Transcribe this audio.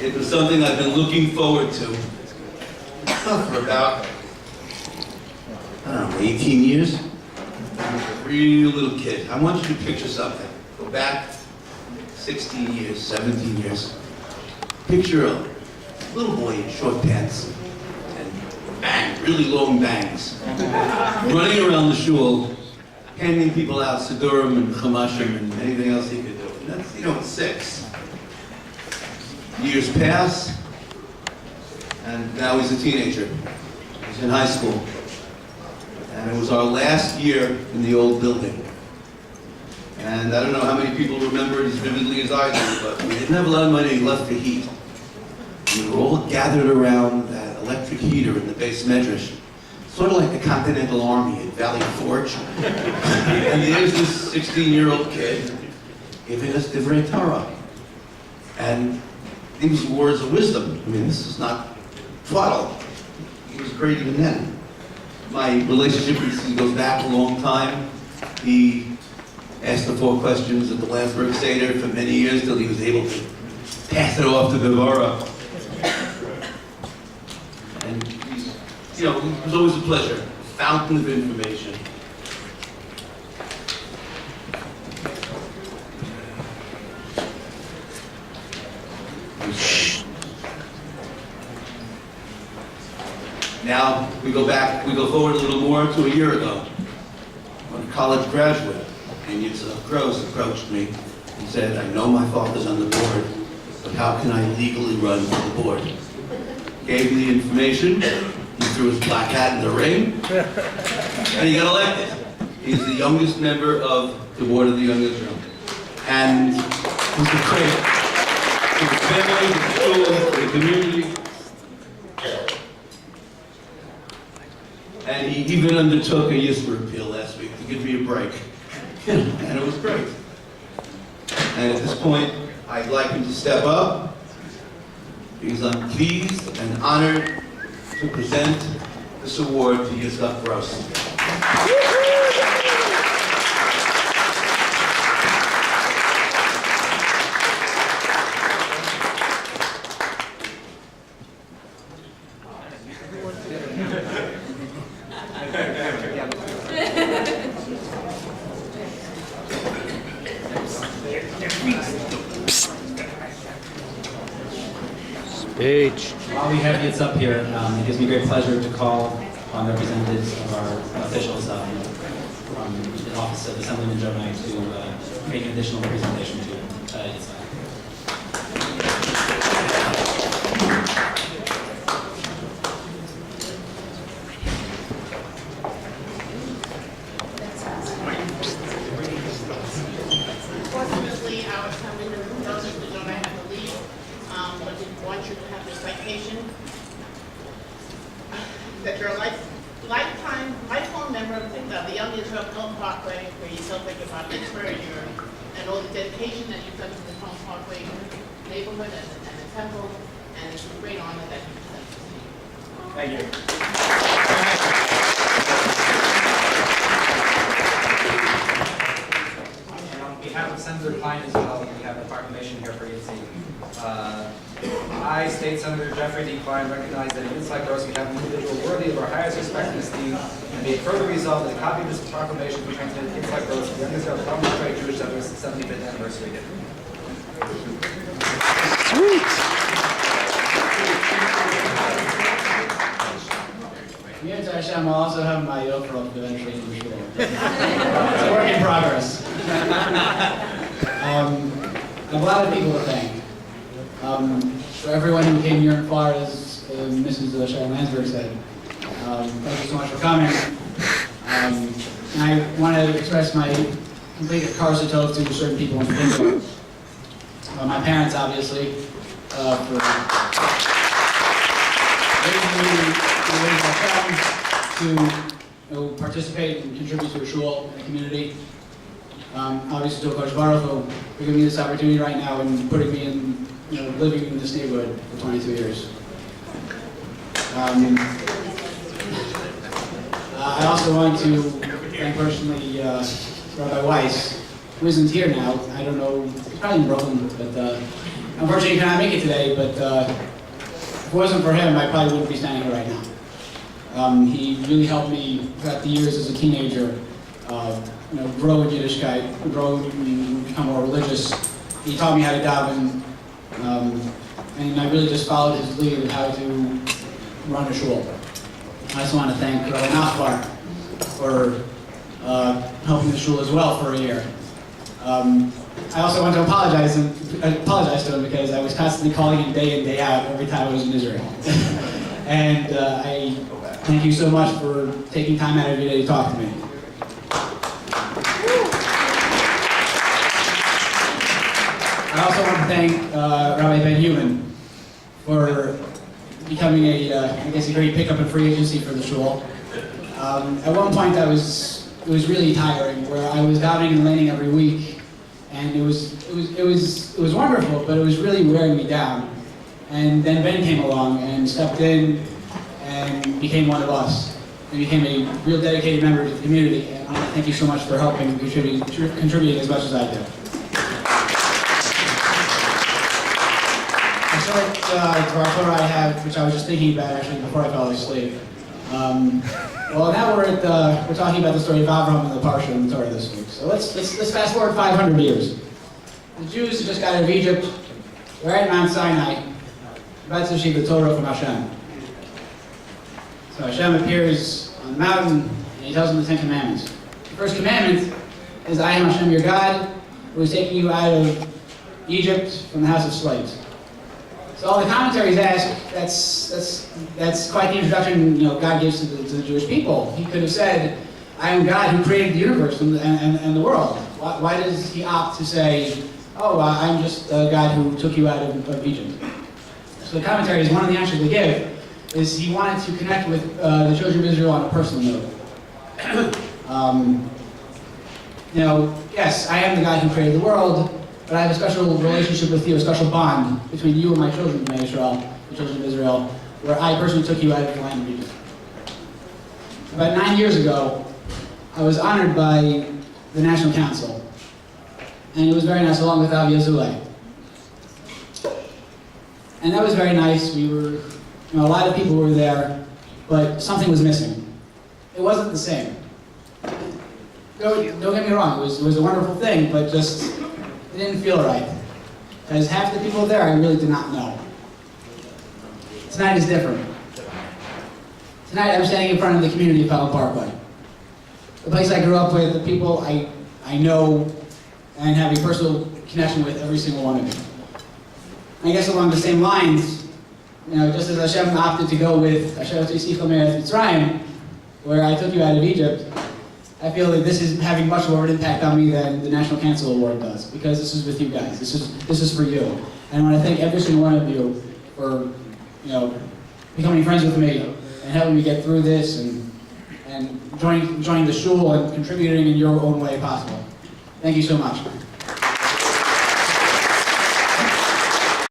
It was something I've been looking forward to for about, I don't know, 18 years. I was a real little kid. I want you to picture something. Go back 16 years, 17 years. Picture a little boy in short pants and bang, really long bangs, running around the shul, handing people out Sidurim and Chamashim and anything else he could do. And that's, at 6. Years pass, and now he's a teenager. He's in high school. And it was our last year in the old building. And I don't know how many people remember it as vividly as I do, but we didn't have a lot of money left for heat. We were all gathered around that electric heater in the base medrash, sort of like the Continental Army at Valley Forge. And there's this 16-year-old kid giving us Divrei Torah. And these were words of wisdom. I mean, this is not twaddle. He was great even then. My relationship with him goes back a long time. He asked the 4 questions at the Landsberg Seder for many years till he was able to pass it off to Devara. And he's, it was always a pleasure. A fountain of information. Now, we go forward a little more to a year ago, when a college graduate named Yitzy Gross approached me and said, I know my father's on the board, but how can I legally run for the board? Gave me the information, he threw his black hat in the ring, and he got elected. He's the youngest member of the board of the Young Israel. And he's a credit to the family, to the school, to the community. And he even undertook a Yisra appeal last week to give me a break. And it was great. And at this point, I'd like him to step up because I'm pleased and honored to present this award to Yitzy Gross. While we have Yitz up here, it gives me great pleasure to call on representatives of our officials from the Office of Assemblyman Jonai to make an additional presentation to Yitz. Unfortunately, our Assemblyman Joseph Jonai had to leave, but we want you to have the citation that you're a lifelong member of the Young Israel Home Parkway, where you tell think about Pittsburgh and all the dedication that you've done to the Home Parkway neighborhood and the temple, and it's a great honor that you present this to you. Thank you. And on behalf of Senator Klein as well, we have a proclamation here for Yitzy. I, State Senator Jeffrey D. Klein, recognize that in Yitzy Gross we have an individual worthy of our highest respect and esteem, and be it further resolved that a copy of this proclamation be transmitted to Yitzy Gross, the Young Israel Parliamentary Jewish Center's 75th anniversary gift. Sweet. Yitzy Hashem, I'll also have my Yofro eventually for sure. It's a work in progress. I have a lot of people to thank. For everyone who came here in Florida, as Mrs. Sharon Landsberg said, thank you so much for coming. And I want to express my complete karsatov to certain people in particular. My parents, obviously, for raising me to raise my son, to participate and contribute to a shul in the community. Obviously, to Coach Baruch for giving me this opportunity right now and putting me in, living in this neighborhood for 22 years. I also want to thank personally Rabbi Weiss who isn't here now. I don't know, he's probably in Brooklyn, but unfortunately he cannot make it today, but if it wasn't for him, I probably wouldn't be standing here right now. He really helped me throughout the years as a teenager, grow in Yiddishkeit, grow and become more religious. He taught me how to daven, and I really just followed his lead of how to run a shul. I also want to thank Nachbar for helping the shul as well for a year. I also want to apologize to him because I was constantly calling him day in, day out every time I was in Israel. And I thank you so much for taking time out of your day to talk to me. I also want to thank Rabbi Ben Human for becoming I guess a great pickup and free agency for the shul. At one point it was really tiring, where I was davening and landing every week, and it was wonderful, but it was really wearing me down. And then Ben came along and stepped in and became one of us, and became a real dedicated member of the community. And I want to thank you so much for helping and contributing as much as I do. A short Torah I have, which I was just thinking about actually before I fell asleep. Well, now we're talking about the story of Abraham and the Parsha in the Torah this week. So let's fast forward 500 years. The Jews had just got out of Egypt. They're at Mount Sinai, about to receive the Torah from Hashem. So Hashem appears on the mountain, and he tells them the 10 Commandments. The first commandment is, I am Hashem your God, who is taking you out of Egypt from the house of slaves. So all the commentaries ask, that's quite the introduction God gives to the Jewish people. He could have said, I am God who created the universe and the world. Why does he opt to say, oh, I'm just a God who took you out of Egypt? So the commentaries, one of the answers they give is he wanted to connect with the children of Israel on a personal note. Yes, I am the God who created the world, but I have a special relationship with you, a special bond between you and my children of Israel, the children of Israel, where I personally took you out of the land of Egypt. About 9 years ago, I was honored by the National Council, and it was very nice, along with Avi Azulay. And that was very nice. We were, a lot of people were there, but something was missing. It wasn't the same. Don't get me wrong, it was a wonderful thing, but just, it didn't feel right. Because half the people there I really did not know. Tonight is different. Tonight I'm standing in front of the community of Pelham Parkway. The place I grew up with, the people I know and have a personal connection with, every single one of you. I guess along the same lines, just as Hashem opted to go with Asher Tzifcha Meretz Mitzrayim, where I took you out of Egypt, I feel that this is having much more of an impact on me than the National Council Award does, because this is with you guys. This is for you. And I want to thank every single one of you for, becoming friends with me and helping me get through this and joining the shul and contributing in your own way possible. Thank you so much.